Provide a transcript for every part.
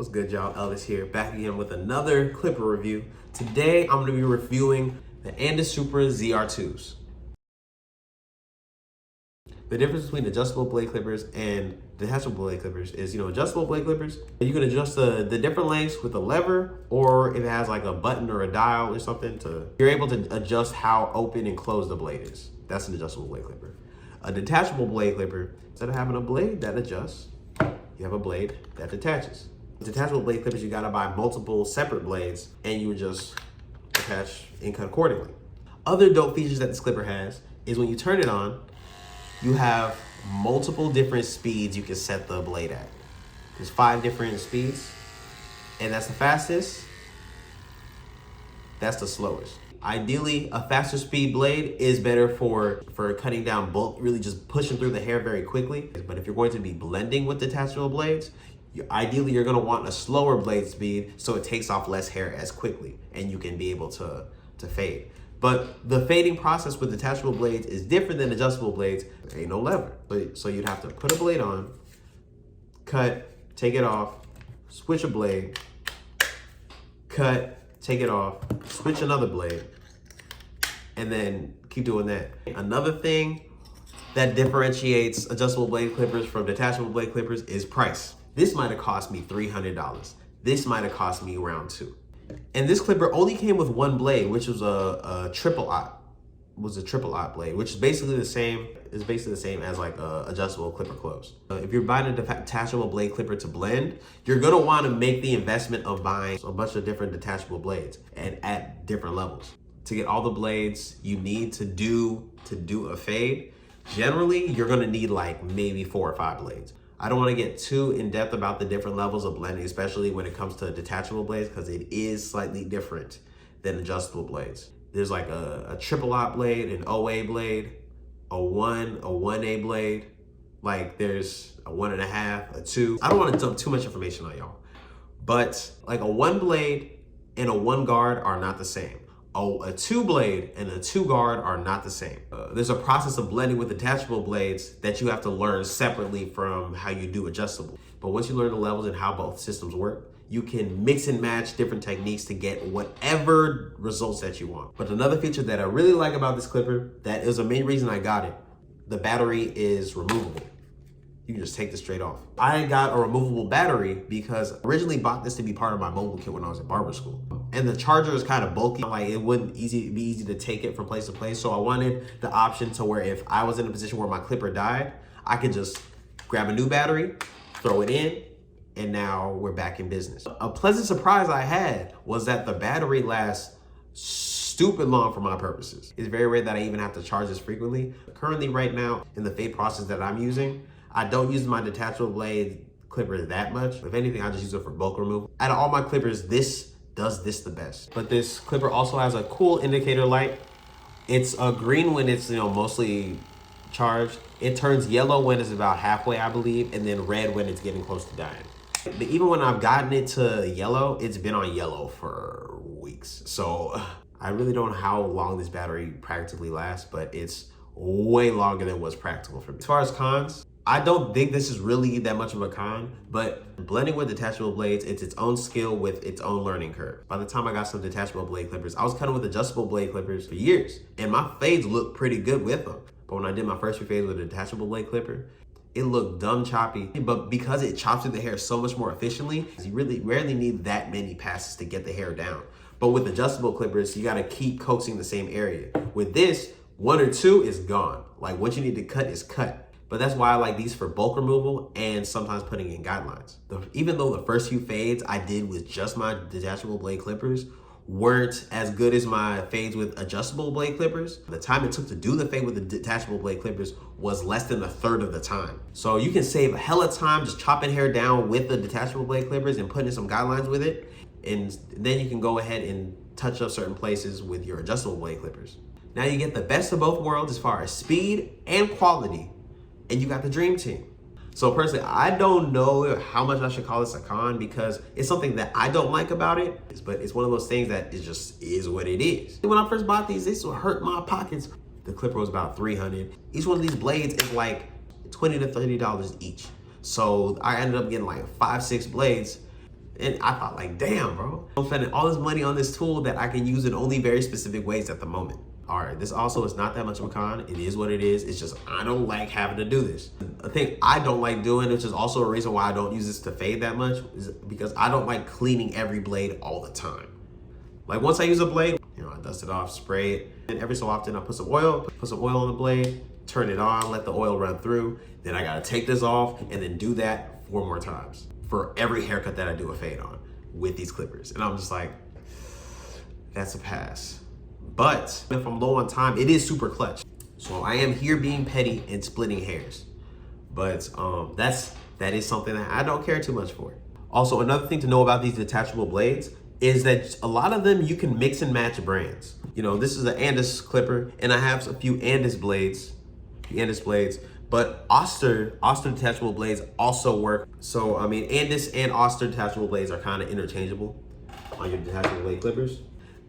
What's good, y'all? Elvis here, back again with another clipper review. Today, I'm gonna be reviewing the Andis Supra ZR2s. The difference between adjustable blade clippers and detachable blade clippers is, adjustable blade clippers, you can adjust the different lengths with a lever, or if it has like a button or a dial or something, you're able to adjust how open and closed the blade is. That's an adjustable blade clipper. A detachable blade clipper, instead of having a blade that adjusts, you have a blade that detaches. Detachable blade clippers, you gotta buy multiple separate blades and you would just attach and cut accordingly. Other dope features that this clipper has is when you turn it on, you have multiple different speeds you can set the blade at. There's 5 different speeds, and that's the fastest, that's the slowest. Ideally, a faster speed blade is better for cutting down bulk, really just pushing through the hair very quickly. But if you're going to be blending with detachable blades, ideally you're gonna want a slower blade speed so it takes off less hair as quickly and you can be able to fade. But the fading process with detachable blades is different than adjustable blades. There ain't no lever. So you'd have to put a blade on, cut, take it off, switch a blade, cut, take it off, switch another blade, and then keep doing that. Another thing that differentiates adjustable blade clippers from detachable blade clippers is price. This might have cost me $300. This might have cost me around $200. And this clipper only came with one blade, which was a triple aught. Was a triple aught blade, which is basically the same. Is basically the same as like a adjustable clipper close. If you're buying a detachable blade clipper to blend, you're gonna want to make the investment of buying a bunch of different detachable blades and at different levels to get all the blades you need to do a fade. Generally, you're gonna need like maybe 4 or 5 blades. I don't want to get too in depth about the different levels of blending, especially when it comes to detachable blades, because it is slightly different than adjustable blades. There's like a triple aught blade, an OA blade, a 1A blade, like there's a 1.5, a 2. I don't want to dump too much information on y'all, but like a 1 blade and a 1 guard are not the same. A 2 blade and a 2 guard are not the same. There's a process of blending with detachable blades that you have to learn separately from how you do adjustable. But once you learn the levels and how both systems work, you can mix and match different techniques to get whatever results that you want. But another feature that I really like about this clipper, that is the main reason I got it, the battery is removable. You can just take this straight off. I got a removable battery because I originally bought this to be part of my mobile kit when I was in barber school. And the charger is kind of bulky. Like it wouldn't be easy to take it from place to place. So I wanted the option to where if I was in a position where my clipper died, I could just grab a new battery, throw it in, and now we're back in business. A pleasant surprise I had was that the battery lasts stupid long for my purposes. It's very rare that I even have to charge this frequently. Currently right now in the fade process that I'm using, I don't use my detachable blade clipper that much. If anything, I just use it for bulk removal. Out of all my clippers, this does this the best. But this clipper also has a cool indicator light. It's green when it's mostly charged. It turns yellow when it's about halfway, I believe, and then red when it's getting close to dying. But even when I've gotten it to yellow, it's been on yellow for weeks. So I really don't know how long this battery practically lasts, but it's way longer than what's practical for me. As far as cons, I don't think this is really that much of a con, but blending with detachable blades, it's its own skill with its own learning curve. By the time I got some detachable blade clippers, I was cutting with adjustable blade clippers for years, and my fades looked pretty good with them. But when I did my first few fades with a detachable blade clipper, it looked dumb choppy. But because it chops through the hair so much more efficiently, you really rarely need that many passes to get the hair down. But with adjustable clippers, you gotta keep coaxing the same area. With this, 1 or 2 is gone. Like what you need to cut is cut. But that's why I like these for bulk removal and sometimes putting in guidelines. Even though the first few fades I did with just my detachable blade clippers weren't as good as my fades with adjustable blade clippers, the time it took to do the fade with the detachable blade clippers was less than 1/3 of the time. So you can save a hell of time just chopping hair down with the detachable blade clippers and putting in some guidelines with it. And then you can go ahead and touch up certain places with your adjustable blade clippers. Now you get the best of both worlds as far as speed and quality. And you got the dream team. So personally, I don't know how much I should call this a con because it's something that I don't like about it, but it's one of those things that it just is what it is. When I first bought these, this would hurt my pockets. The clipper was about $300. Each one of these blades is like $20 to $30 each. So I ended up getting like 5, 6 blades And I thought like, damn, bro, I'm spending all this money on this tool that I can use in only very specific ways at the moment. All right, this also is not that much of a con. It is what it is. It's just, I don't like having to do this. The thing I don't like doing, which is also a reason why I don't use this to fade that much, is because I don't like cleaning every blade all the time. Like once I use a blade, you know, I dust it off, spray it, and every so often I put some oil on the blade, turn it on, let the oil run through. Then I gotta take this off and then do that 4 more times for every haircut that I do a fade on with these clippers. And I'm just like, that's a pass. But if I'm low on time, it is super clutch. So I am here being petty and splitting hairs. But that is something that I don't care too much for. Also, another thing to know about these detachable blades is that a lot of them you can mix and match brands. You know, this is an Andis clipper, and I have a few Andis blades, but Oster detachable blades also work. So I mean, Andis and Oster detachable blades are kind of interchangeable on your detachable blade clippers.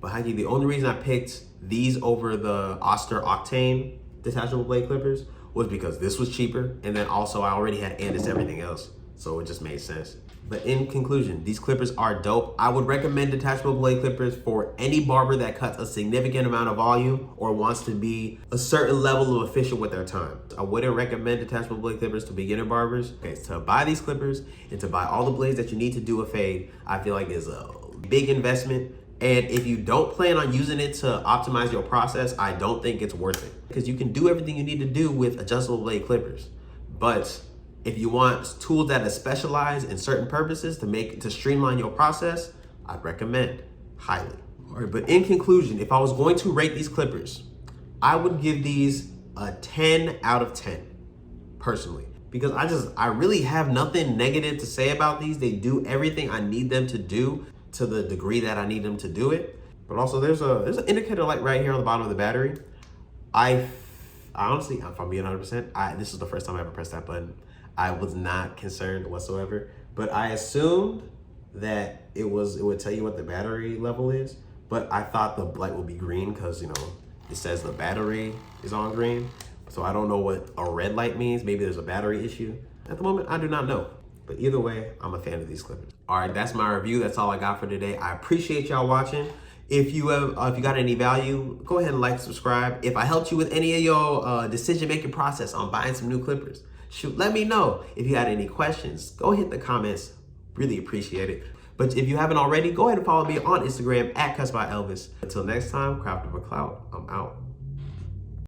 But Heike, the only reason I picked these over the Oster Octane detachable blade clippers was because this was cheaper, and then also I already had Andis everything else, so it just made sense. But in conclusion, these clippers are dope. I would recommend detachable blade clippers for any barber that cuts a significant amount of volume or wants to be a certain level of efficient with their time. I wouldn't recommend detachable blade clippers to beginner barbers. Okay, so to buy these clippers and to buy all the blades that you need to do a fade, I feel like is a big investment. And if you don't plan on using it to optimize your process, I don't think it's worth it. Because you can do everything you need to do with adjustable blade clippers. But if you want tools that are specialized in certain purposes to streamline your process, I'd recommend highly. All right, but in conclusion, if I was going to rate these clippers, I would give these a 10 out of 10, personally. Because I really have nothing negative to say about these. They do everything I need them to do to the degree that I need them to do it. But also there's an indicator light right here on the bottom of the battery. I honestly, if I'm being 100%, this is the first time I ever pressed that button. I was not concerned whatsoever, but I assumed that it would tell you what the battery level is, but I thought the light would be green because, you know, it says the battery is on green. So I don't know what a red light means. Maybe there's a battery issue. At the moment, I do not know. But either way, I'm a fan of these clippers. All right, that's my review. That's all I got for today. I appreciate y'all watching. If you got any value, go ahead and like, subscribe. If I helped you with any of your decision-making process on buying some new clippers, shoot, let me know. If you had any questions, go hit the comments. Really appreciate it. But if you haven't already, go ahead and follow me on Instagram @CutsByElvis. Until next time, Craft of a Clout, I'm out.